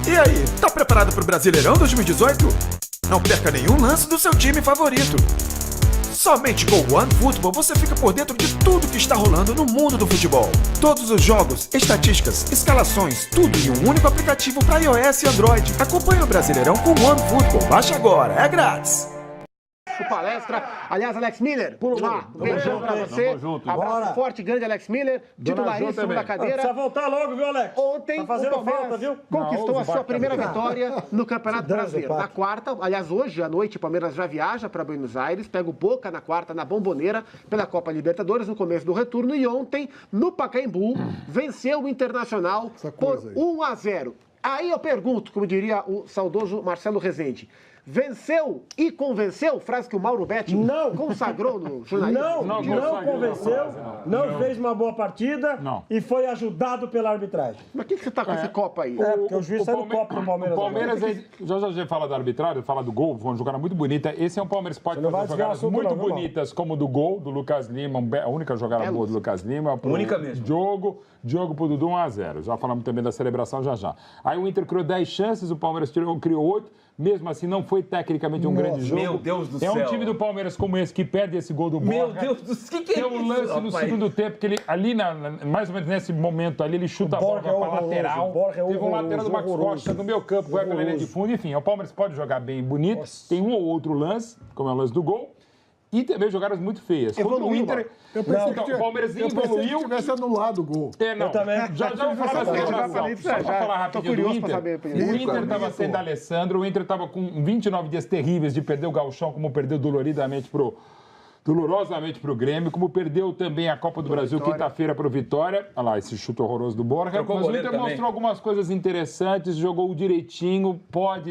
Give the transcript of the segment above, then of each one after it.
E aí, tá preparado pro Brasileirão 2018? Não perca nenhum lance do seu time favorito. Somente com o OneFootball você fica por dentro de tudo que está rolando no mundo do futebol. Todos os jogos, estatísticas, escalações, tudo em um único aplicativo para iOS e Android. Acompanhe o Brasileirão com o OneFootball. Baixe agora, é grátis. Palestra. Aliás, Alex Miller, por lá. Beijão pra você. Abraço forte, grande Alex Miller, titularíssimo da cadeira. Precisa voltar logo, viu, Alex? Ontem, tá fazendo o Palmeiras falta, viu? conquistou a sua primeira vitória no Campeonato Brasileiro. Na quarta, aliás, hoje à noite, o Palmeiras já viaja para Buenos Aires, pega o Boca na quarta, na Bomboneira, pela Copa Libertadores, no começo do retorno. E ontem, no Pacaembu, venceu o Internacional por 1-0. Aí eu pergunto, como diria o saudoso Marcelo Rezende, venceu e convenceu? Frase que o Mauro Betti consagrou no jornalismo. Não convenceu, não fez uma boa partida e foi ajudado pela arbitragem. Mas o que você tá com esse copo aí? Porque o juiz saiu do copo do Palmeiras. O Palmeiras, já fala da arbitragem, fala do gol, foi uma jogada muito bonita. Esse é um Palmeiras que pode fazer jogadas muito bonitas, como o do gol do Lucas Lima, a única jogada boa do Lucas Lima. Única mesmo. Diogo pro Dudu 1-0. Já falamos também da celebração já. Aí o Inter criou 10 chances, o Palmeiras criou 8. Mesmo assim, não foi tecnicamente um grande jogo. Meu Deus do céu. É um time do Palmeiras como esse que perde esse gol do Borja. Meu Deus do céu, que é isso? Tem um lance no segundo tempo que ele, ali, mais ou menos nesse momento ali, ele chuta a bola para a lateral. Teve um lateral do Marcos Rocha no meu campo, vai pela linha de fundo. Enfim, o Palmeiras pode jogar bem bonito. Tem um ou outro lance, como é o lance do gol. E também jogadas muito feias. Contra o Inter, eu pensei que o Palmeiras evoluiu. Que tivesse anulado o gol. Eu também. Já vou falar da celebração. Só para falar rapidinho do Inter. O Inter estava sem D'Alessandro, o Inter estava com 29 dias terríveis de perder o Gauchão, como perdeu dolorosamente pro Grêmio, como perdeu também a Copa do Brasil quinta-feira pro Vitória. Olha lá, esse chute horroroso do Borja. Mas o Inter mostrou algumas coisas interessantes, jogou direitinho,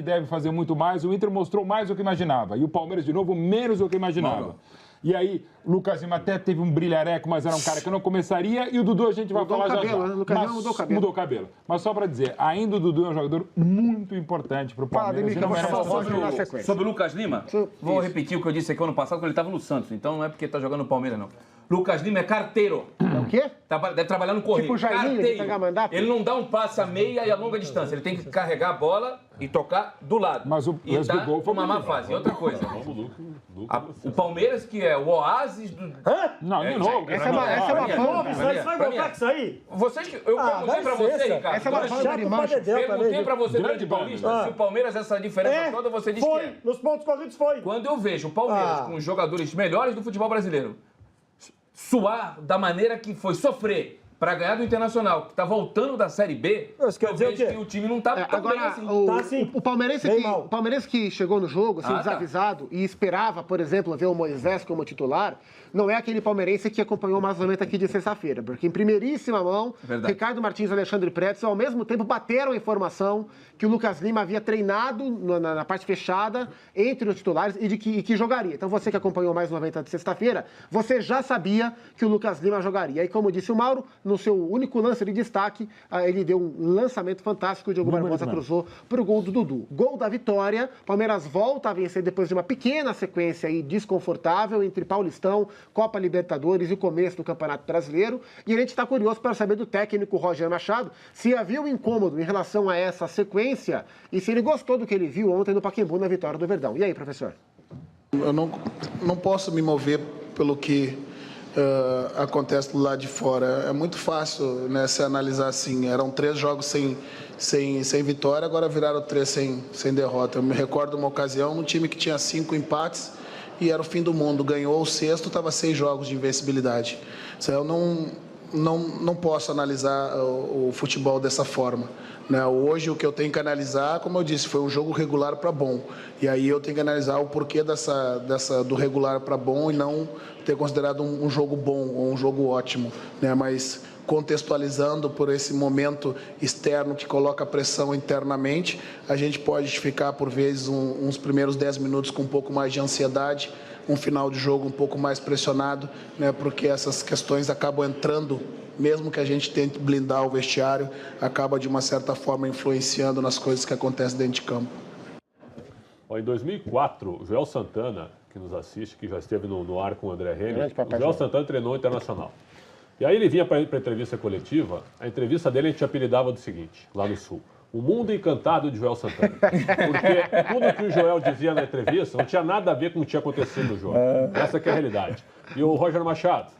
deve fazer muito mais. O Inter mostrou mais do que imaginava. E o Palmeiras, de novo, menos do que imaginava. E aí, o Lucas Lima até teve um brilhareco, mas era um cara que não começaria. E o Dudu a gente vai falar já. O Lucas Lima mudou o cabelo. Mudou o cabelo. Mas só para dizer, ainda o Dudu é um jogador muito importante para o Palmeiras. Sobre o Lucas Lima, vou repetir o que eu disse aqui ano passado, quando ele estava no Santos. Então não é porque está jogando no Palmeiras, não. Lucas Lima é carteiro. É o quê? Deve trabalhar no correio. Tipo o Jairinho, de pegar mandato? Ele não dá um passe a meia e a longa distância. Ele tem que carregar a bola e tocar do lado. Mas o e do gol foi uma má fase. E outra coisa. O Palmeiras, que é o oásis do... Não, de novo. Essa é uma fama. Você vai voltar com isso aí? Eu perguntei pra você, Ricardo. Essa é uma fama de macho. Perguntei pra você durante o Paulista se o Palmeiras, essa diferença toda, você disse que é. Nos pontos corridos foi. Quando eu vejo o Palmeiras com os jogadores melhores do futebol brasileiro suar da maneira que foi sofrer para ganhar do Internacional, que está voltando da Série B, eu vejo que o time não está tão bem assim. O palmeirense que chegou no jogo, assim, desavisado, e esperava, por exemplo, ver o Moisés como titular, não é aquele palmeirense que acompanhou o Mazamento aqui de sexta-feira, porque em primeiríssima mão, Ricardo Martins e Alexandre Pretzel, ao mesmo tempo, bateram a informação que o Lucas Lima havia treinado na parte fechada entre os titulares e que jogaria. Então, você que acompanhou mais 90 de sexta-feira, você já sabia que o Lucas Lima jogaria. E como disse o Mauro, no seu único lance de destaque, ele deu um lançamento fantástico, o Diogo Barbosa cruzou para o gol do Dudu. Gol da vitória, Palmeiras volta a vencer depois de uma pequena sequência aí desconfortável entre Paulistão, Copa Libertadores e o começo do Campeonato Brasileiro. E a gente está curioso para saber do técnico Roger Machado se havia um incômodo em relação a essa sequência e se ele gostou do que ele viu ontem no Pacaembu na vitória do Verdão. E aí, professor? Eu não posso me mover pelo que acontece do lado de fora. É muito fácil, né, se analisar assim. Eram 3 jogos sem vitória, agora viraram 3 sem derrota. Eu me recordo de uma ocasião, um time que tinha 5 empates e era o fim do mundo. Ganhou o 6º, estava 6 jogos de invencibilidade. Eu não posso analisar o futebol dessa forma. Né? Hoje o que eu tenho que analisar, como eu disse, foi um jogo regular para bom. E aí eu tenho que analisar o porquê do regular para bom e não ter considerado um jogo bom ou um jogo ótimo. Né? Mas contextualizando por esse momento externo que coloca pressão internamente, a gente pode ficar por vezes uns primeiros 10 minutos com um pouco mais de ansiedade, um final de jogo um pouco mais pressionado, né? Porque essas questões acabam entrando, mesmo que a gente tente blindar o vestiário, acaba de uma certa forma influenciando nas coisas que acontecem dentro de campo. Em 2004, o Joel Santana, que nos assiste, que já esteve no ar com o André Henrique, o Joel Santana treinou o Internacional. E aí ele vinha para a entrevista coletiva, a entrevista dele a gente apelidava do seguinte, lá no Sul, o mundo encantado de Joel Santana. Porque tudo que o Joel dizia na entrevista não tinha nada a ver com o que tinha acontecido no jogo. Essa que é a realidade. E o Roger Machado,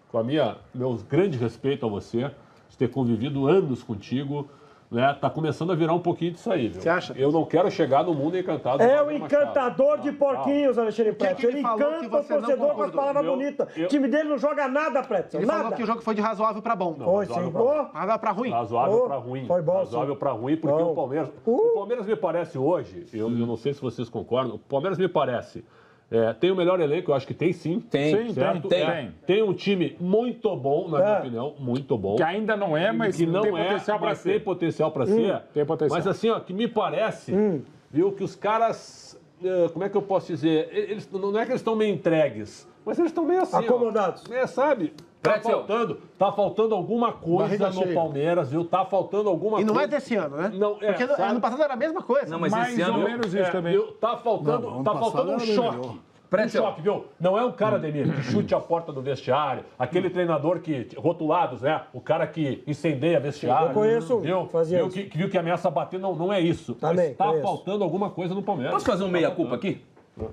com meu grande respeito a você, de ter convivido anos contigo, né? Tá começando a virar um pouquinho disso aí, viu? Você acha? Eu não quero chegar no mundo encantado. É o encantador de porquinhos, Alexandre Pretzel. Ele encanta o torcedor com as palavras bonitas. O time dele não joga nada, Pretzel. Ele falou que o jogo foi de razoável pra bom. Foi, sim. Razoável pra ruim. Razoável pra ruim. Foi bom, razoável pra ruim, porque o Palmeiras... O Palmeiras me parece hoje, eu não sei se vocês concordam, o Palmeiras me parece... tem o melhor elenco, eu acho que tem sim. Tem. Tem um time muito bom, na minha opinião, muito bom. Que ainda não é, mas que não tem potencial para ser. Tem potencial para ser. Tem potencial. Mas assim, ó, que me parece, viu, que os caras, como é que eu posso dizer? Eles, não é que eles estão meio entregues, mas eles estão meio assim, acomodados. Sabe? Tá faltando alguma coisa no Palmeiras, viu? Tá faltando alguma coisa. E não é desse ano, né? Não, porque ano passado era a mesma coisa. Não, mas mais esse ano... ou menos isso também. Viu? Tá faltando um choque. Um choque, viu? Não é um cara, Ademir, que chute a porta do vestiário, aquele treinador que, rotulados, né? O cara que incendeia vestiário. Eu conheço, viu? Viu que ameaça bater, não é isso. Também, mas tá faltando alguma coisa no Palmeiras. Posso fazer um meia-culpa aqui?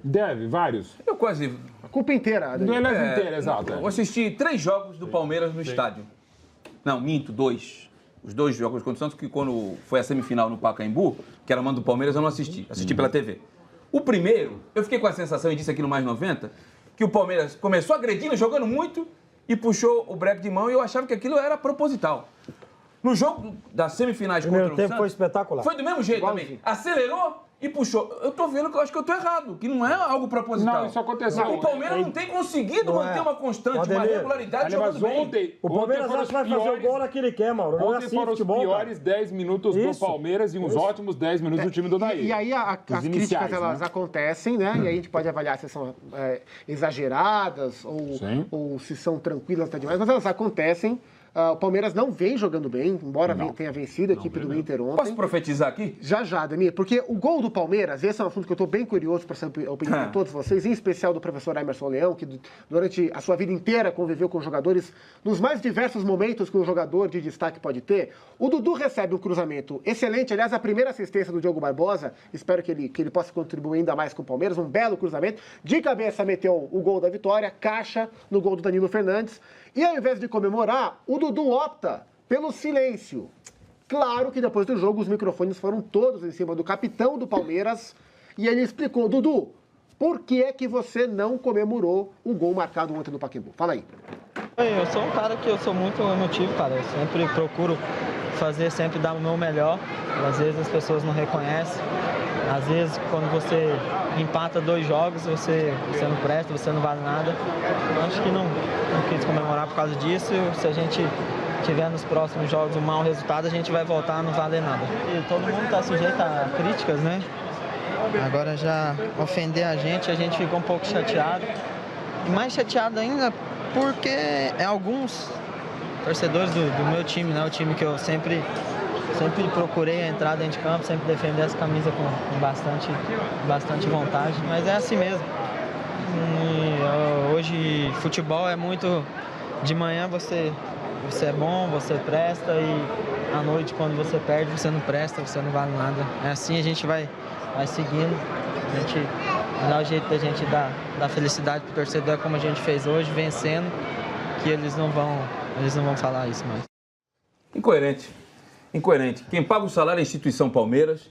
Deve, vários. Eu quase... A culpa inteira. Não é inteira, exato. Eu assisti 3 jogos do Palmeiras no estádio. Não, minto, 2. Os 2 jogos contra o Santos, que quando foi a semifinal no Pacaembu, que era mando do Palmeiras, eu não assisti. Assisti pela TV. O primeiro, eu fiquei com a sensação, e disse aqui no Mais 90, que o Palmeiras começou agredindo, jogando muito, e puxou o break de mão, e eu achava que aquilo era proposital. No jogo das semifinais contra o Santos... foi espetacular. Foi do mesmo jeito também. Acelerou e puxou. Eu tô vendo que eu acho que eu tô errado, que não é algo proposital. Não, isso aconteceu. O Palmeiras não tem conseguido manter uma constante, uma regularidade jogando bem. O Palmeiras acha que vai fazer o gol que ele quer, Mauro. Não é Ontem assim foram os piores 10 minutos do Palmeiras e uns ótimos 10 minutos do time do Daí. E aí as críticas, elas acontecem, né? E aí a gente pode avaliar se são exageradas ou se são tranquilas até demais, mas elas acontecem. O Palmeiras não vem jogando bem, embora tenha vencido a equipe do Inter ontem. Posso profetizar aqui? Já, Ademir, porque o gol do Palmeiras, esse é um assunto que eu estou bem curioso para saber a opinião de todos vocês, em especial do professor Emerson Leão, que durante a sua vida inteira conviveu com jogadores nos mais diversos momentos que um jogador de destaque pode ter. O Dudu recebe um cruzamento excelente, aliás, a primeira assistência do Diogo Barbosa, espero que ele possa contribuir ainda mais com o Palmeiras, um belo cruzamento. De cabeça meteu o gol da vitória, caixa no gol do Danilo Fernandes. E ao invés de comemorar, o Dudu opta pelo silêncio. Claro que depois do jogo os microfones foram todos em cima do capitão do Palmeiras e ele explicou: Dudu, por que é que você não comemorou o gol marcado ontem no Pacaembu? Fala aí. Eu sou um cara que eu sou muito emotivo, cara. Eu sempre procuro sempre dar o meu melhor. Às vezes as pessoas não reconhecem. Às vezes quando você empata 2 jogos, você não presta, você não vale nada. Eu acho que não quis comemorar por causa disso. Se a gente tiver nos próximos jogos um mau resultado, a gente vai voltar a não valer nada. E todo mundo está sujeito a críticas, né? Agora já ofender a gente fica um pouco chateado. E mais chateado ainda porque alguns torcedores do meu time, né? O time que eu sempre procurei entrar dentro de campo, sempre defender essa camisa com bastante vontade, mas é assim mesmo. E, hoje futebol é muito de manhã você é bom, você presta, e à noite quando você perde você não presta, você não vale nada. É assim, a gente vai seguindo, a gente dá o jeito da gente dar felicidade pro torcedor como a gente fez hoje, vencendo, que eles não vão falar isso mais. Incoerente. Quem paga o salário é a instituição Palmeiras.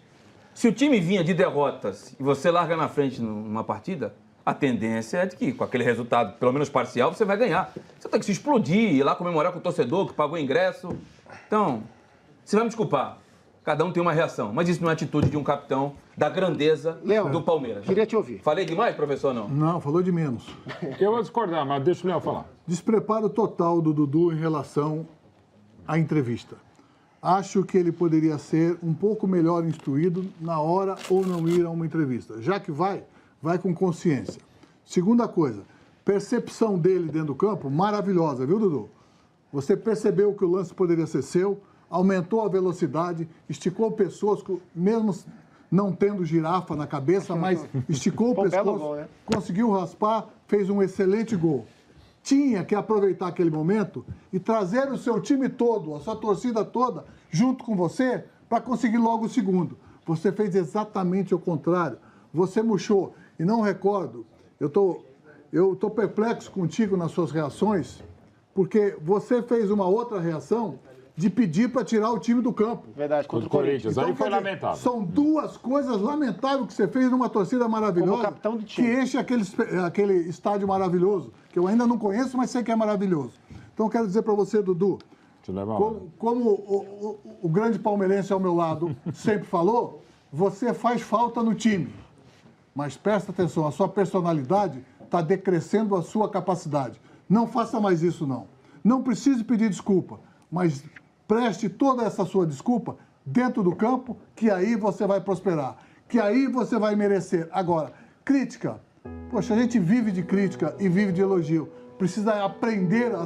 Se o time vinha de derrotas e você larga na frente numa partida, a tendência é de que, com aquele resultado, pelo menos parcial, você vai ganhar. Você tem que se explodir, ir lá comemorar com o torcedor que pagou o ingresso. Então, você vai me desculpar. Cada um tem uma reação. Mas isso não é atitude de um capitão da grandeza do Palmeiras. Queria te ouvir. Falei demais, professor, não? Não, falou de menos. Eu vou discordar, mas deixa o Léo falar. Despreparo total do Dudu em relação à entrevista. Acho que ele poderia ser um pouco melhor instruído na hora ou não ir a uma entrevista. Já que vai com consciência. Segunda coisa, percepção dele dentro do campo, maravilhosa, viu, Dudu? Você percebeu que o lance poderia ser seu, aumentou a velocidade, esticou o pescoço, mesmo não tendo girafa na cabeça, mas esticou o pescoço, conseguiu raspar, fez um excelente gol. Tinha que aproveitar aquele momento e trazer o seu time todo, a sua torcida toda, junto com você, para conseguir logo o segundo. Você fez exatamente o contrário. Você murchou. E não recordo, eu tô perplexo contigo nas suas reações, porque você fez uma outra reação de pedir para tirar o time do campo. Verdade, contra o Corinthians. Então, aí foi lamentável. São duas coisas lamentáveis que você fez numa torcida maravilhosa. Como capitão de time. Que enche aquele estádio maravilhoso, que eu ainda não conheço, mas sei que é maravilhoso. Então, quero dizer para você, Dudu, como o grande palmeirense ao meu lado sempre falou, você faz falta no time. Mas presta atenção, a sua personalidade está decrescendo a sua capacidade. Não faça mais isso, não. Não precise pedir desculpa, mas preste toda essa sua desculpa dentro do campo, que aí você vai prosperar, que aí você vai merecer. Agora, crítica. Poxa, a gente vive de crítica e vive de elogio. Precisa aprender a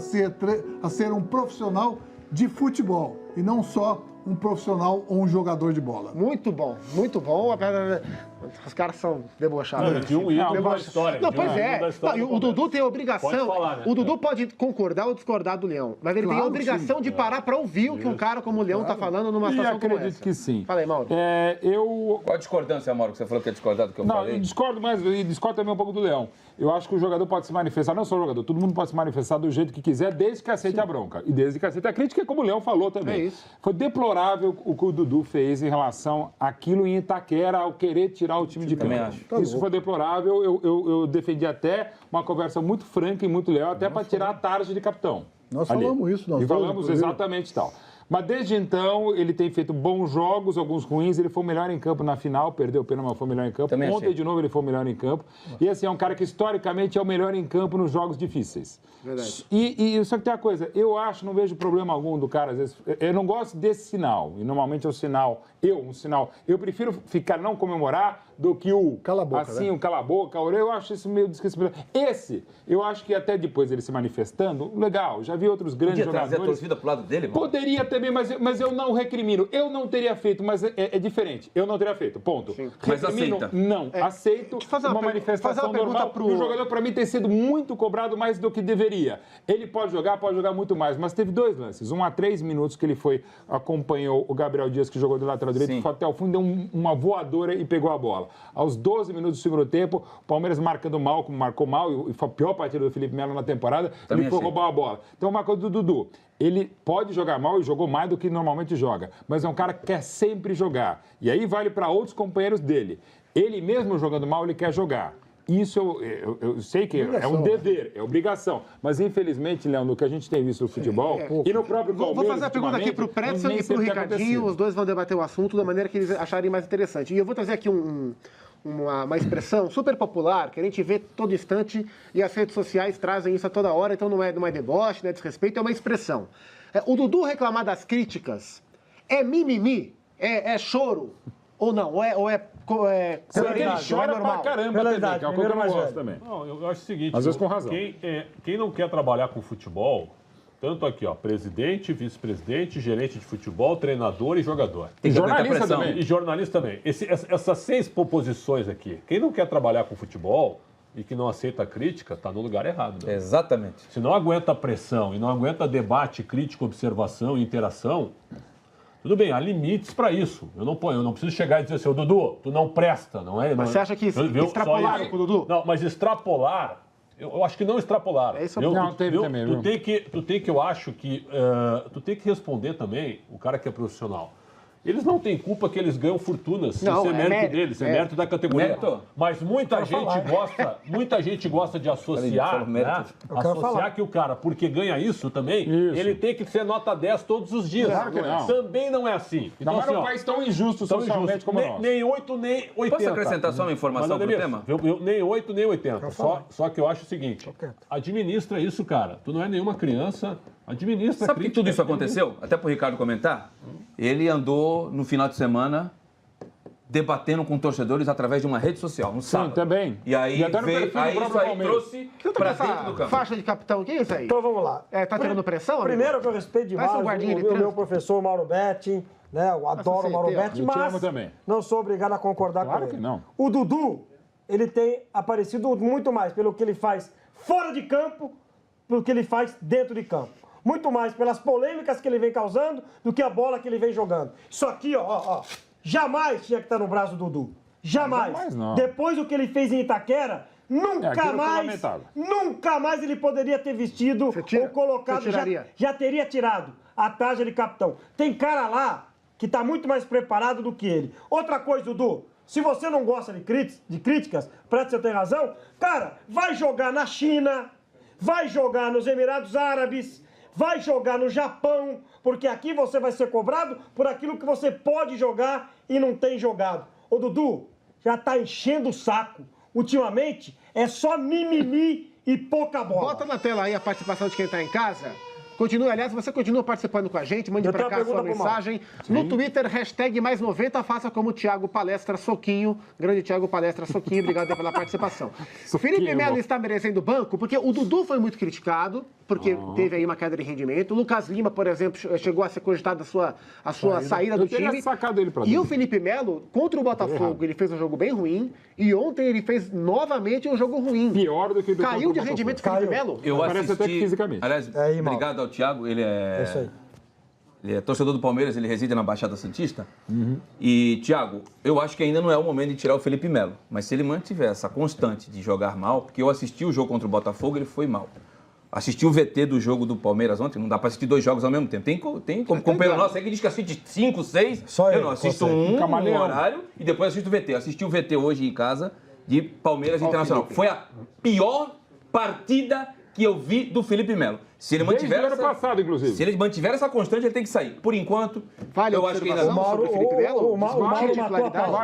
ser um profissional de futebol e não só um profissional ou um jogador de bola. Muito bom, muito bom. Os caras são debochados. De um ídolo da história. Não, pois é. O Dudu tem a obrigação. Pode falar, né? O Dudu pode concordar ou discordar do Leão, mas ele tem a obrigação de parar para ouvir o que um cara como o Leão está falando numa situação como essa. Acredito que sim. Fala aí, Mauro. Qual a discordância, Mauro, que você falou que é discordar do que eu falei? Não, eu discordo mais, e discordo também um pouco do Leão. Eu acho que o jogador pode se manifestar, não só o jogador, todo mundo pode se manifestar do jeito que quiser, desde que aceite a bronca. E desde que aceite a crítica, como o Leão falou também. É isso. Foi deplorável o que o Dudu fez em relação àquilo em Itaquera, ao querer tirar o time de campo. Isso foi deplorável. Eu defendi até uma conversa muito franca e muito leal, até para tirar a tarja de capitão. Nós falamos isso. E falamos exatamente tal. Mas desde então, ele tem feito bons jogos, alguns ruins. Ele foi o melhor em campo na final, perdeu o pênalti, mas foi o melhor em campo. Ontem, de novo, ele foi o melhor em campo. E, assim, é um cara que, historicamente, é o melhor em campo nos jogos difíceis. Verdade. E só que tem uma coisa, eu acho, não vejo problema algum do cara, às vezes, eu não gosto desse sinal. E, normalmente, é um sinal, eu prefiro não comemorar do que o cala a boca, assim, né? o cala a boca, eu acho isso meio desrespeitoso. Esse, eu acho que até depois ele se manifestando, legal, já vi outros grandes jogadores. Podia trazer a torcida pro lado dele, mano? Poderia também, mas eu não recrimino. Eu não teria feito, mas é diferente. Eu não teria feito, ponto. Mas Recrimino? aceita? Não, aceito uma manifestação normal. O jogador, para mim, tem sido muito cobrado mais do que deveria. Ele pode jogar muito mais, mas teve 2 lances. Um a 3 minutos que ele acompanhou o Gabriel Dias, que jogou do lateral direito, foi até o fundo, deu uma voadora e pegou a bola. Aos 12 minutos do segundo tempo, o Palmeiras marcando mal, como marcou mal, e foi a pior partida do Felipe Melo na temporada, ele foi roubar a bola. Então, uma coisa do Dudu, ele pode jogar mal e jogou mais do que normalmente joga, mas é um cara que quer sempre jogar. E aí vale para outros companheiros dele. Ele mesmo jogando mal, ele quer jogar. Isso eu sei que é um dever, é obrigação. Mas, infelizmente, Leão, no que a gente tem visto no futebol e no próprio Palmeiras... Vou fazer a pergunta aqui para o Pretzel e para o Ricardinho. Os dois vão debater o assunto da maneira que eles acharem mais interessante. E eu vou trazer aqui uma expressão super popular que a gente vê todo instante e as redes sociais trazem isso a toda hora. Então não é deboche, não é desrespeito, é uma expressão. O Dudu reclamar das críticas é mimimi? É choro? Ou não? Ou é ele chora pra caramba também, que é o que eu não gosto também. Não, eu acho o seguinte... Às vezes com razão. Quem não quer trabalhar com futebol, tanto aqui, ó, presidente, vice-presidente, gerente de futebol, treinador e jogador. E jornalista também. E jornalista também. Essas 6 proposições aqui, quem não quer trabalhar com futebol e que não aceita a crítica, está no lugar errado. Né? Exatamente. Se não aguenta pressão e não aguenta debate, crítica, observação e interação... Tudo bem, há limites para isso. Eu não preciso chegar e dizer assim, Dudu, tu não presta, não é? Mas você acha que extrapolaram com o Dudu? Não, mas extrapolar, eu acho que não extrapolaram. Não, teve também. Tu tem que responder também, o cara que é profissional. Eles não têm culpa que eles ganham fortunas. Isso é mérito deles, é mérito da categoria. Mérito. Mas muita gente gosta de associar, associar que o cara, porque ganha isso também, ele tem que ser nota 10 todos os dias. Claro que não. Também não é assim. Então, mas é um país tão injusto socialmente como nós. Nem 8, nem 80. Posso acrescentar só uma informação pro tema? Nem 8, nem 80. Só que eu acho o seguinte, administra isso, cara. Tu não é nenhuma criança, administra. Sabe que tudo isso aconteceu? Até pro Ricardo comentar. Ele andou no final de semana debatendo com torcedores através de uma rede social, no sábado. Sim, também. E aí isso aí trouxe pra dentro do campo. Faixa de capitão, o que é isso aí? Então vamos lá. Tá tirando pressão? Primeiro que eu respeito demais o meu professor Mauro Betti, né? Eu adoro o Mauro Betti, mas não sou obrigado a concordar com ele. Claro que não. O Dudu, ele tem aparecido muito mais pelo que ele faz fora de campo, pelo que ele faz dentro de campo. Muito mais pelas polêmicas que ele vem causando do que a bola que ele vem jogando. Isso aqui, ó, jamais tinha que estar no braço do Dudu. Jamais não. Depois do que ele fez em Itaquera, nunca mais ele poderia ter vestido ou colocado, já teria tirado a tarja de capitão. Tem cara lá que está muito mais preparado do que ele. Outra coisa, Dudu, se você não gosta de críticas, você tem razão, cara, vai jogar na China, vai jogar nos Emirados Árabes, vai jogar no Japão, porque aqui você vai ser cobrado por aquilo que você pode jogar e não tem jogado. Ô, Dudu, já tá enchendo o saco. Ultimamente, é só mimimi e pouca bola. Bota na tela aí a participação de quem tá em casa. Continue, aliás, você continua participando com a gente, mande pra cá a sua mensagem. No Twitter, #mais90, faça como o Thiago Palestra Soquinho. Grande Thiago Palestra Soquinho, obrigado pela participação. O Felipe Melo está merecendo banco, porque o Dudu foi muito criticado, porque teve aí uma queda de rendimento. O Lucas Lima, por exemplo, chegou a ser cogitado a sua saída do time. E o Felipe Melo, contra o Botafogo, ele fez um jogo bem ruim. E ontem ele fez novamente um jogo ruim. Pior do que do Caiu de rendimento o Felipe Melo? Eu assisti, até fisicamente. Aliás, obrigado ao Thiago, ele é torcedor do Palmeiras, ele reside na Baixada Santista. E, Thiago, eu acho que ainda não é o momento de tirar o Felipe Melo. Mas se ele mantiver essa constante de jogar mal, porque eu assisti o jogo contra o Botafogo, ele foi mal. Assisti o VT do jogo do Palmeiras ontem, não dá pra assistir 2 jogos ao mesmo tempo. Tem como companheiro nosso aí que diz que assiste 5, 6. Só eu não assisto um horário e depois assisto o VT. Assisti o VT hoje em casa de Palmeiras Internacional. Foi a pior partida que eu vi do Felipe Melo. Se ele mantiver ano passado, inclusive. Se ele mantiver essa constante, ele tem que sair. Por enquanto, eu acho que ainda não. O Mauro matou a pau.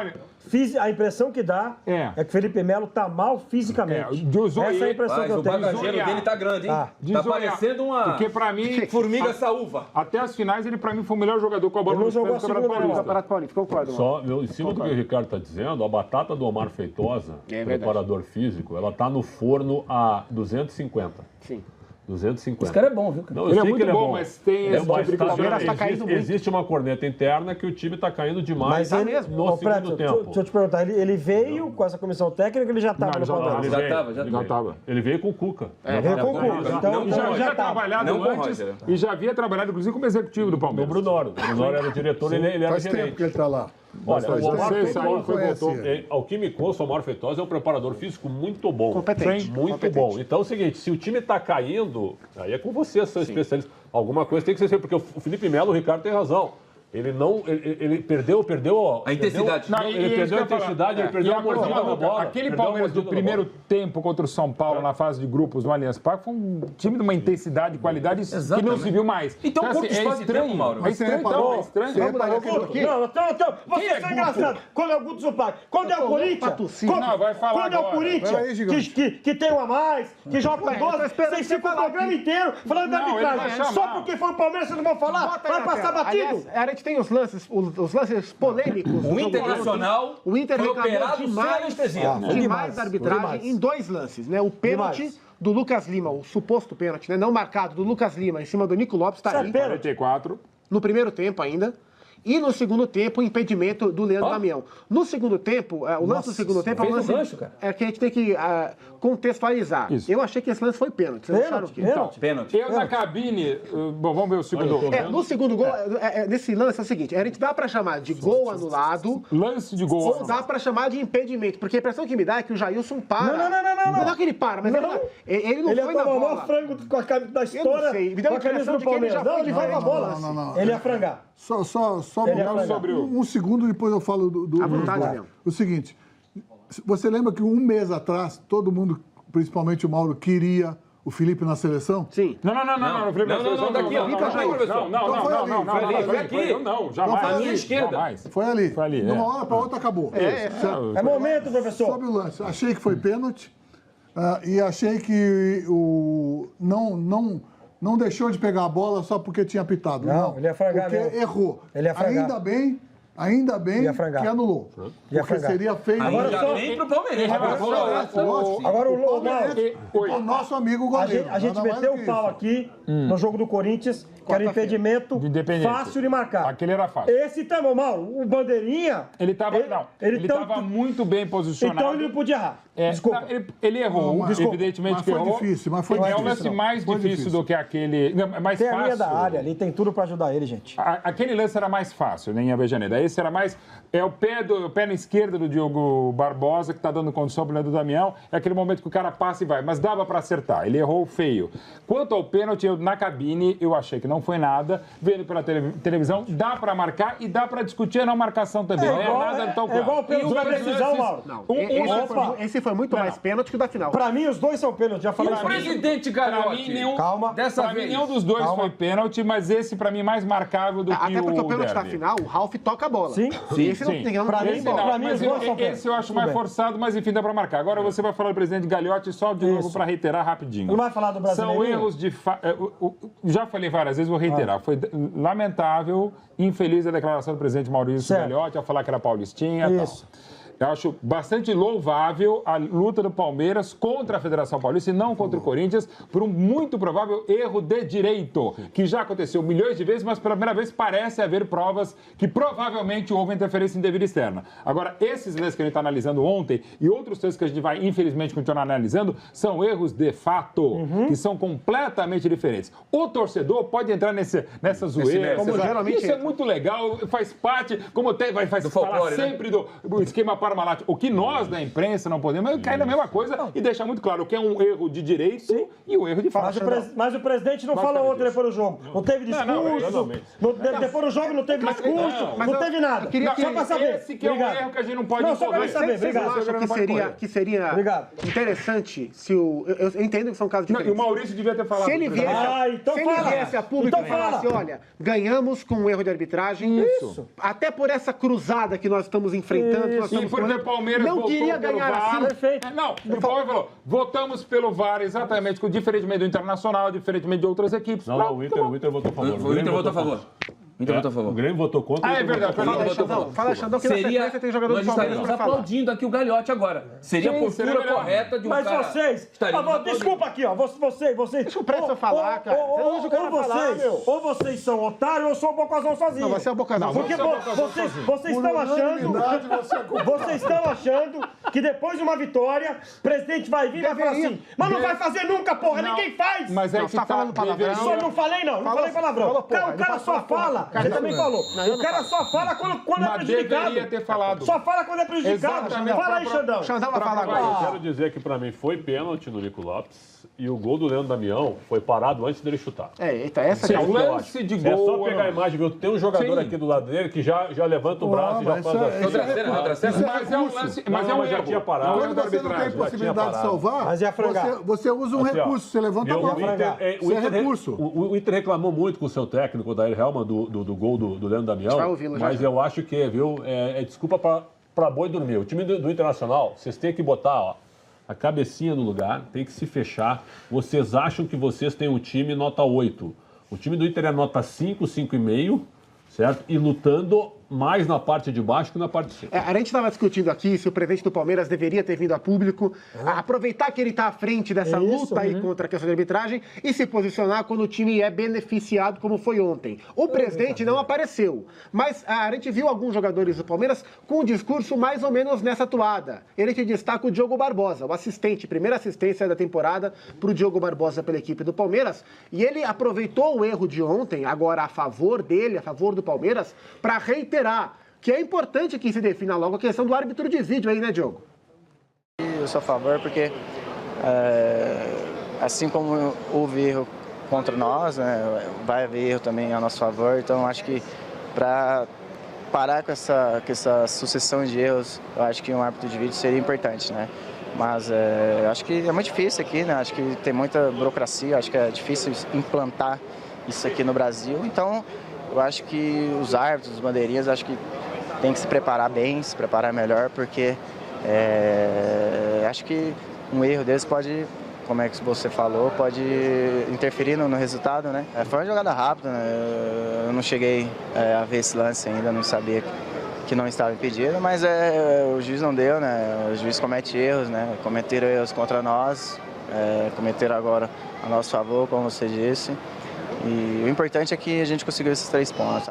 A impressão que dá é que o Felipe Melo tá mal fisicamente. Essa é a impressão que eu tenho. O bagageiro dele tá grande, hein? Tá parecendo uma porque pra mim, formiga saúva. Até as finais, ele pra mim foi o melhor jogador com a bola no Campeonato Paulista. Concordo. Só, em cima do que o Ricardo tá dizendo, a batata do Omar Feitosa, preparador físico, ela tá no forno a 250. Sim. 250. Esse cara é bom, viu? Não, ele é muito bom, mas tem esse tipo de Palmeiras tá caindo muito. Existe uma corneta interna que o time tá caindo demais no segundo tempo. Deixa eu te perguntar, ele veio com essa comissão técnica, ele já estava no Palmeiras? Já estava. Ele veio com o Cuca. Veio com o Cuca. Então, já havia trabalhado antes e já havia trabalhado, inclusive, como executivo do Palmeiras. O Bruno Honor era o diretor, ele era gerente. Faz tempo que ele tá lá. Olha, o Omar Feitosa, ao que me consta, o Omar Feitosa é um preparador físico muito bom. Competente. Muito bom. Então é o seguinte, se o time está caindo, aí é com vocês, são especialistas. Alguma coisa tem que ser, porque o Felipe Melo, o Ricardo tem razão. Ele não. Ele perdeu a intensidade. Ele perdeu a intensidade, ele perdeu a mordida na bola. Aquele Palmeiras do primeiro tempo contra o São Paulo na fase de grupos no Allianz Parque foi um time de uma intensidade e qualidade que não se viu mais. Então, é estranho, Mauro. É estranho. Vamos dar aqui. Não, você é engraçado. Quando é o Guto Zupac? Quando é o Corinthians? Não, vai falar quando é o Corinthians que tem um a mais, que joga com 12, vocês ficam o programa inteiro falando da arbitragem. Só porque foi o Palmeiras, vocês não vão falar? Vai passar batido? A gente tem os lances polêmicos. O Internacional foi operado demais da arbitragem em 2 lances, né? O pênalti do Lucas Lima, o suposto pênalti, né? Não marcado, do Lucas Lima em cima do Nico Lopes, tá aí. 44. No primeiro tempo ainda. E no segundo tempo, o impedimento do Leandro Damião. No segundo tempo, o lance do segundo tempo é um lance que a gente tem que contextualizar. Isso. Eu achei que esse lance foi pênalti. Vocês acharam o quê? Pênalti. Eu na cabine... Bom, vamos ver o segundo gol. No segundo gol, nesse lance é o seguque, a gente dá pra chamar de gol anulado... Lance de gol anulado. Ou dá pra chamar de impedimento, porque a impressão que me dá é que o Jailson para. Não é que ele para, mas ele não foi na bola. Ele ia tomar o maior frango com a camisa da história, com a camisa do Palmeiras. Não, ele vai na bola. Não. Ele ia frangar. Só um segundo, depois eu falo do à vontade mesmo. O seguinte, você lembra que 1 mês atrás, todo mundo, principalmente o Mauro, queria o Felipe na seleção? Sim. Não, o Felipe na seleção. Não, foi aqui. Não, jamais. À minha esquerda. Foi ali. De uma hora para outra acabou. É momento, professor. Sobre o lance, achei que foi pênalti e achei que não deixou de pegar a bola só porque tinha apitado. Não, ele ia frangar porque mesmo. Errou. Ele ia frangar. Ainda bem Ainda bem que anulou. Porque seria feio. Ainda bem pro Palmeirense. Agora o nosso amigo goleiro. A gente meteu o pau aqui no jogo do Corinthians, que era impedimento fácil de marcar. Aquele era fácil. Esse também, mal. O Bandeirinha... Ele estava muito bem posicionado. Então ele não podia errar. Desculpa. Ele errou, evidentemente que errou. Mas foi difícil. É um lance mais difícil do que aquele... Não, é mais tem fácil. A linha da área ali, tem tudo para ajudar ele, gente. Aquele lance era mais fácil, nem a Avejaneda. Esse era mais... É o pé na esquerda do Diogo Barbosa, que está dando condição para o Leandro Damião. É aquele momento que o cara passa e vai. Mas dava para acertar. Ele errou feio. Quanto ao pênalti, na cabine, eu achei que não foi nada. Vendo pela televisão, dá para marcar e dá para discutir a não marcação também. Não é nada tão claro. É igual o pênalti da precisão, Mauro. Esse foi muito mais pênalti que o da final. Para mim, os dois são pênalti. Já falei isso. O presidente Galhote. Calma. Dessa vez. Nenhum dos dois foi pênalti, mas esse, para mim, mais marcável do que o Até porque o pênalti da final, o Ralf toca a bola. Sim. Esse não tem esse eu acho mais forçado, mas enfim, dá para marcar. Agora você vai falar do presidente Galhote, só de novo para reiterar rapidinho. Não vai falar do brasileiro? São erros de... Já falei várias vezes, vou reiterar. Foi lamentável, infeliz a declaração do presidente Maurício Galhote ao falar que era paulistinha e tal. Eu acho bastante louvável a luta do Palmeiras contra a Federação Paulista e não contra o Corinthians por um muito provável erro de direito, que já aconteceu milhões de vezes, mas pela primeira vez parece haver provas que provavelmente houve interferência indevida externa. Agora, esses lances que a gente está analisando ontem e outros textos que a gente vai, infelizmente, continuar analisando, são erros de fato, que são completamente diferentes. O torcedor pode entrar nessa zoeira. Isso é muito legal, faz parte, como vai falar sempre do esquema Parmalat. O que nós da imprensa não podemos, cair na mesma coisa e deixar muito claro o que é um erro de direito e o erro de fato. Mas o presidente não falou ontem depois do jogo. Não teve discurso. Depois do jogo não teve discurso. Não teve nada. Só para saber. Esse que é um erro que a gente não pode só para saber. Obrigado. Que seria interessante se o... Eu entendo que são casos diferentes. E o Maurício devia ter falado. Se ele viesse a público e falasse, olha, ganhamos com um erro de arbitragem. Isso. Até por essa cruzada que nós estamos enfrentando, nós estamos porque o Palmeiras não queria ganhar VAR. assim. Perfeito. O Palmeiras falou, votamos pelo VAR, exatamente, diferentemente do Internacional, diferentemente de outras equipes. Não, o Inter votou a favor. O Inter votou a favor. O Grêmio votou contra. É verdade. Fala, Xandão, que na sequência tem jogador do Palmeiras. Nós estaríamos aplaudindo aqui o Galhote agora. Seria a postura correta de um cara... Mas vocês... Desculpa aqui, ó. Vocês... Deixa o preço falar, cara. Ou vocês são otários ou eu sou o Bocazão sozinho. Não, você é o Bocazão. Porque vocês estão achando... Vocês estão achando que depois de uma vitória, o presidente vai vir e vai falar assim, mas não vai fazer nunca, porra. Ninguém faz. Mas é que tá falando palavrão. Só não falei, não. Não falei palavrão. O cara só fala... Você também falou. O cara só fala quando é prejudicado. Deveria ter falado. Só fala quando é prejudicado. Fala aí, Xandão. Xandão vai falar agora. Eu quero dizer que pra mim foi pênalti no Nico Lopes e o gol do Leandro Damião foi parado antes dele chutar. Essa é o lance de gol. É só pegar a imagem, viu? Tem um jogador aqui do lado dele que já levanta o braço e já faz assim. Mas é um lance. Mas é um erro. Já tinha parado. Quando você não tem possibilidade de salvar, você usa um recurso. Você levanta a bola. Isso é recurso. O Inter reclamou muito com o seu técnico, o Daír Helman, do gol do Leandro Damião. Mas eu acho que, viu, é desculpa pra boi dormir. O time do Internacional, vocês têm que botar, a cabecinha no lugar, tem que se fechar. Vocês acham que vocês têm um time nota 8. O time do Inter é nota 5, 5,5, certo? E lutando mais na parte de baixo que na parte de cima. A gente estava discutindo aqui se o presidente do Palmeiras deveria ter vindo a público, aproveitar que ele está à frente dessa luta aí contra a questão de arbitragem e se posicionar quando o time é beneficiado, como foi ontem. O presidente não apareceu, mas a gente viu alguns jogadores do Palmeiras com um discurso mais ou menos nessa toada. Ele te destaca o Diogo Barbosa, o assistente, primeira assistência da temporada para o Diogo Barbosa pela equipe do Palmeiras, e ele aproveitou o erro de ontem, agora a favor dele, a favor do Palmeiras, para reiterar que é importante que se defina logo a questão do árbitro de vídeo aí, né, Diogo? Eu sou a favor porque, assim como houve erro contra nós, né, vai haver erro também a nosso favor, então acho que para parar com essa sucessão de erros, eu acho que um árbitro de vídeo seria importante, né? Mas acho que é muito difícil aqui, né? Acho que tem muita burocracia, acho que é difícil implantar isso aqui no Brasil, então eu acho que os árbitros, os bandeirinhas, acho que tem que se preparar bem, se preparar melhor, porque acho que um erro desse pode, como é que você falou, pode interferir no resultado, né? Foi uma jogada rápida, né? Eu não cheguei a ver esse lance ainda, não sabia não estava impedida, mas o juiz não deu, né? O juiz comete erros, né? Cometeram erros contra nós, cometeram agora a nosso favor, como você disse. E o importante é que a gente conseguiu esses 3 pontos.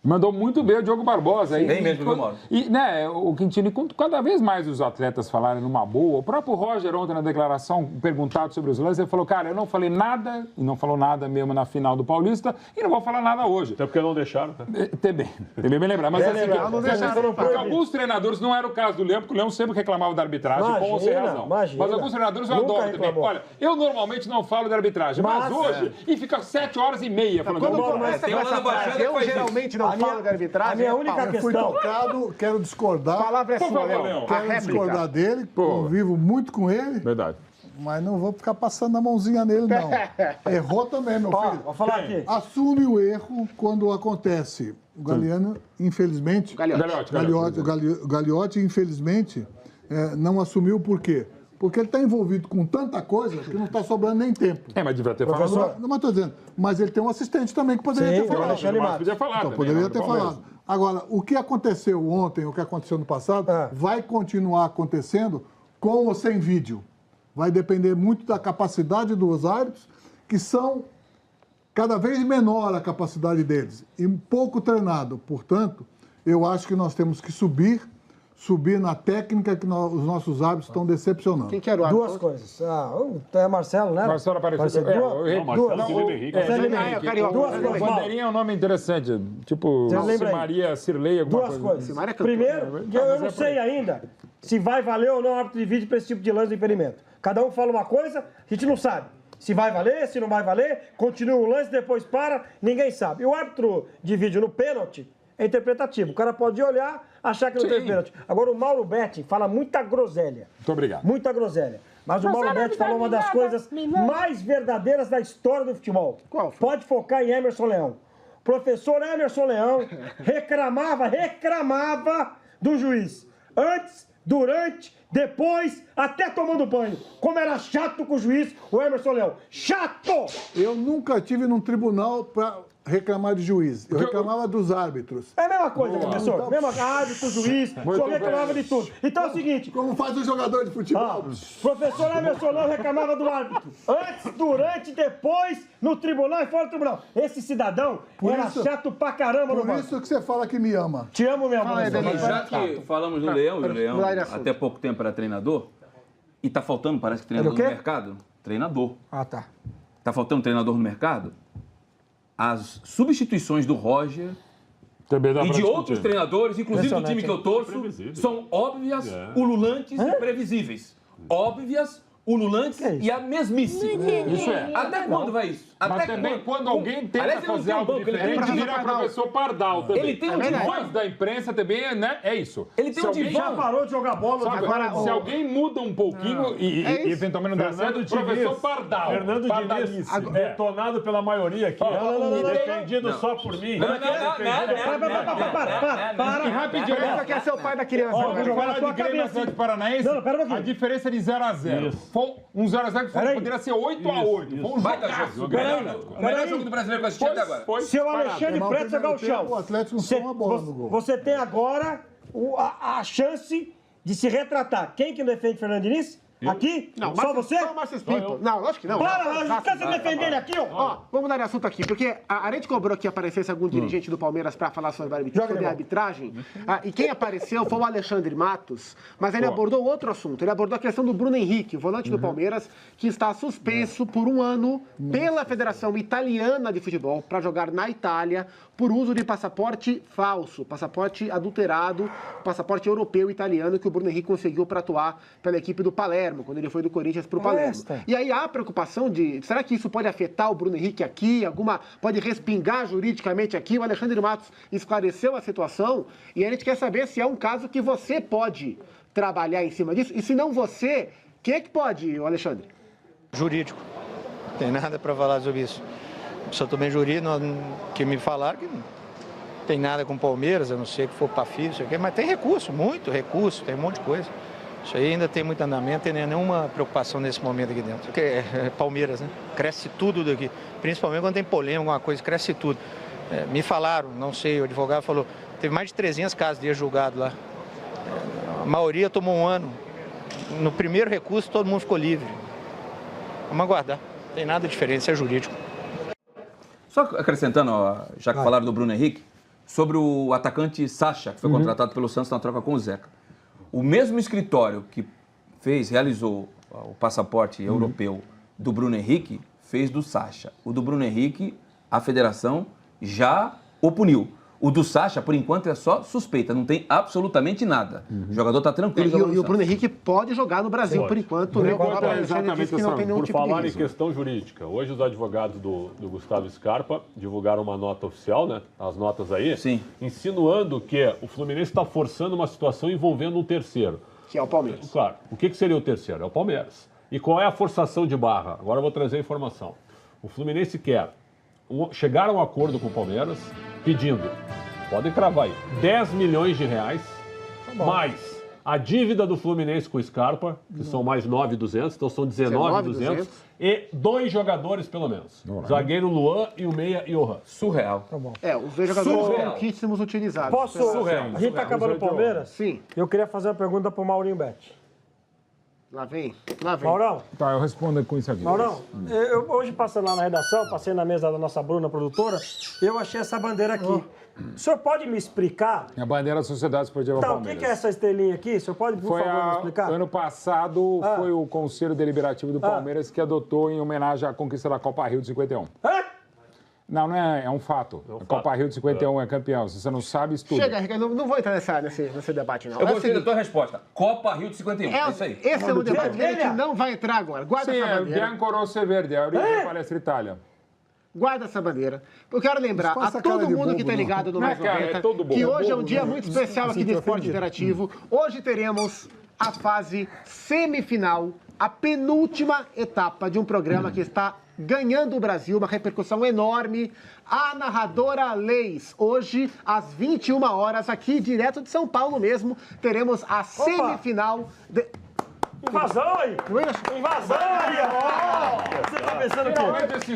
Mandou muito bem o Diogo Barbosa. Bem mesmo, viu, Mauro? E, né, o Quintino, cada vez mais os atletas falarem numa boa. O próprio Roger, ontem na declaração, perguntado sobre os lances, ele falou, cara, eu não falei nada, e não falou nada mesmo na final do Paulista, e não vou falar nada hoje. Até porque não deixaram, né? Também bem lembrar. Mas porque alguns treinadores, não era o caso do Leão, porque o Leão sempre reclamava da arbitragem, com ou sem razão. Mas alguns treinadores eu adoro também. Olha, eu normalmente não falo da arbitragem, mas hoje, e fica 7 horas e meia falando. Quando começa com essa frase, eu geralmente não falo de arbitragem. A minha única questão... Fui tocado, quero discordar. A palavra é sua, Léo. Quero discordar dele, convivo muito com ele. Verdade. Mas não vou ficar passando a mãozinha nele, não. Errou também, meu filho. Vou falar aqui. Assume o erro quando acontece. O Galeano, infelizmente... O Gagliotti, infelizmente, não assumiu por quê? Porque ele está envolvido com tanta coisa que não está sobrando nem tempo. Mas devia ter falado. Não, mas estou dizendo. Mas ele tem um assistente também que poderia ter falado. Podia falar. Então, poderia ter falado. Agora, o que aconteceu ontem, o que aconteceu no passado, vai continuar acontecendo com ou sem vídeo. Vai depender muito da capacidade dos árbitros, que são cada vez menor a capacidade deles e pouco treinado. Portanto, eu acho que nós temos que subir na técnica que os nossos árbitros estão decepcionando. Quem quer o árbitro? 2 coisas. É Marcelo, né? Marcelo apareceu. Marcelo Henrique. Duas Bandeirinha é um nome interessante. Tipo, Maria Cirlei, alguma coisa. 2 coisas. Primeiro, eu não sei ainda se vai valer ou não o árbitro de vídeo para esse tipo de lance de impedimento. Cada um fala uma coisa, a gente não sabe. Se vai valer, se não vai valer, continua o lance, depois para, ninguém sabe. E o árbitro de vídeo no pênalti é interpretativo. O cara pode olhar, achar que não tem pênalti. Agora, o Mauro Betti fala muita groselha. Muito obrigado. Muita groselha. Mas o Mauro Betti falou uma das coisas mais verdadeiras da história do futebol. Qual? Pode focar em Emerson Leão. O professor Emerson Leão reclamava do juiz. Antes, durante, depois, até tomando banho. Como era chato com o juiz, o Emerson Leão. Chato! Eu nunca tive num tribunal para reclamar de juiz. Eu reclamava dos árbitros. É a mesma coisa, professor. Então, mesma árbitro, juiz, só reclamava de tudo. Então é o seguinte... Como faz um jogador de futebol. Professor Emerson Leão reclamava do árbitro. Antes, durante, depois, no tribunal e fora do tribunal. Esse cidadão era chato pra caramba. Por isso que você fala que me ama. Te amo mesmo. Já que falamos do Leão, e o Leão até pouco tempo era treinador, e tá faltando, parece que treinador no mercado. Treinador. Tá. Tá faltando treinador no mercado? As substituições do Roger e de outros treinadores, inclusive do time que eu torço, são óbvias, ululantes e previsíveis. Óbvias, ululantes e a mesmice. Isso é. Até quando vai isso? Mas também quando alguém tenta fazer algo diferente, vira professor Pardal também. Ele tem um voz da imprensa também, né? É isso. Ele tem já parou de jogar bola. Agora, se alguém muda um pouquinho e eventualmente não dá certo, o professor Pardal. Fernando Diniz, detonado pela maioria aqui. Defendido só por mim. Para. Rapidinho. Você quer ser o pai da criança. Vamos falar de Grêmio Atlético Paranaense. A diferença é de 0-0. Foi um 0-0 que poderia ser 8-8. Foi um jogo. O melhor jogo do brasileiro que eu assisti até agora. Seu Alexandre Preto jogar o chão. O Atlético não foi uma bola no gol. Você tem agora a chance de se retratar. Quem que defende Fernando Diniz? Aqui? Não, só você? Só o Márcio Pinto. Não, lógico que não. Para, cansa de defender ele aqui, ó. Vamos mudar de assunto aqui, porque a gente cobrou que aparecesse algum dirigente do Palmeiras para falar sobre a arbitragem. E quem apareceu foi o Alexandre Matos, mas ele abordou outro assunto. Ele abordou a questão do Bruno Henrique, o volante do Palmeiras, que está suspenso por 1 ano pela Federação Italiana de Futebol para jogar na Itália por uso de passaporte falso, passaporte adulterado, passaporte europeu italiano que o Bruno Henrique conseguiu para atuar pela equipe do Palermo, quando ele foi do Corinthians para o Palermo. E aí há a preocupação de, será que isso pode afetar o Bruno Henrique aqui, pode respingar juridicamente aqui? O Alexandre Matos esclareceu a situação e a gente quer saber se é um caso que você pode trabalhar em cima disso, e se não você, quem é que pode, Alexandre? Jurídico, não tem nada para falar sobre isso. Só também jurídico, que me falaram que não tem nada com o Palmeiras, a não ser que for para FIA, mas tem recurso, muito recurso, tem um monte de coisa. Isso aí ainda tem muito andamento, tem nenhuma preocupação nesse momento aqui dentro. Porque é Palmeiras, né? Cresce tudo daqui, principalmente quando tem polêmica, alguma coisa, cresce tudo. Me falaram, não sei, o advogado falou, teve mais de 300 casos de erro julgado lá. A maioria tomou 1 ano. No primeiro recurso, todo mundo ficou livre. Vamos aguardar. Não tem nada diferente, isso é jurídico. Só acrescentando, ó, já que falaram do Bruno Henrique, sobre o atacante Sacha, que foi contratado pelo Santos na troca com o Zeca. O mesmo escritório que realizou o passaporte europeu do Bruno Henrique, fez do Sacha. O do Bruno Henrique, a federação já o puniu. O do Sacha, por enquanto, é só suspeita, não tem absolutamente nada. O jogador está tranquilo. E o Bruno Henrique pode jogar no Brasil, por enquanto. Por enquanto, exatamente que não tem nenhum tipo de risco. Por falar em questão jurídica, hoje os advogados do Gustavo Scarpa divulgaram uma nota oficial, né? As notas aí, sim, insinuando que o Fluminense está forçando uma situação envolvendo um terceiro. Que é o Palmeiras. Claro. O que seria o terceiro? É o Palmeiras. E qual é a forçação de barra? Agora eu vou trazer a informação. O Fluminense quer chegar a um acordo com o Palmeiras pedindo, podem cravar aí, 10 milhões de reais, mais a dívida do Fluminense com o Scarpa, que são mais 9.200, então são 19.200, e 2 jogadores pelo menos. Zagueiro Luan e o meia Johan. Surreal. Tá bom. Os 2 jogadores foram pouquíssimos utilizados. Posso? Surreal. A gente tá acabando o Palmeiras? Sim. Eu queria fazer uma pergunta pro Maurinho Betti. Lá vem. Maurão? Tá, eu respondo com isso aqui. Maurão, eu hoje passando lá na redação, passei na mesa da nossa Bruna, produtora, eu achei essa bandeira aqui. O senhor pode me explicar? A bandeira da Sociedade Esportiva Palmeiras. O que é essa estrelinha aqui? O senhor pode, por favor, me explicar? Ano passado foi o Conselho Deliberativo do Palmeiras que adotou em homenagem à conquista da Copa Rio de 51. Não é um fato. A Copa Rio de 51 é campeão. Se você não sabe, estuda. Chega, Ricardo, não vou entrar nesse debate, não. Eu gostei da tua resposta. Copa Rio de 51. É isso aí. Esse é o debate que a gente não vai entrar agora. Guarda essa bandeira. Bianco Rosso Verde, a origem da Palestra Itália. Guarda essa bandeira. Eu quero lembrar a todo mundo que está ligado no Mais 90 que hoje é um dia muito especial aqui do Esporte Interativo. Hoje teremos a fase semifinal, a penúltima etapa de um programa que está ganhando o Brasil, uma repercussão enorme. A narradora Leis, hoje, às 21 horas, aqui direto de São Paulo mesmo, teremos a semifinal... Invasão aí! Invasão aí! Você tá pensando que...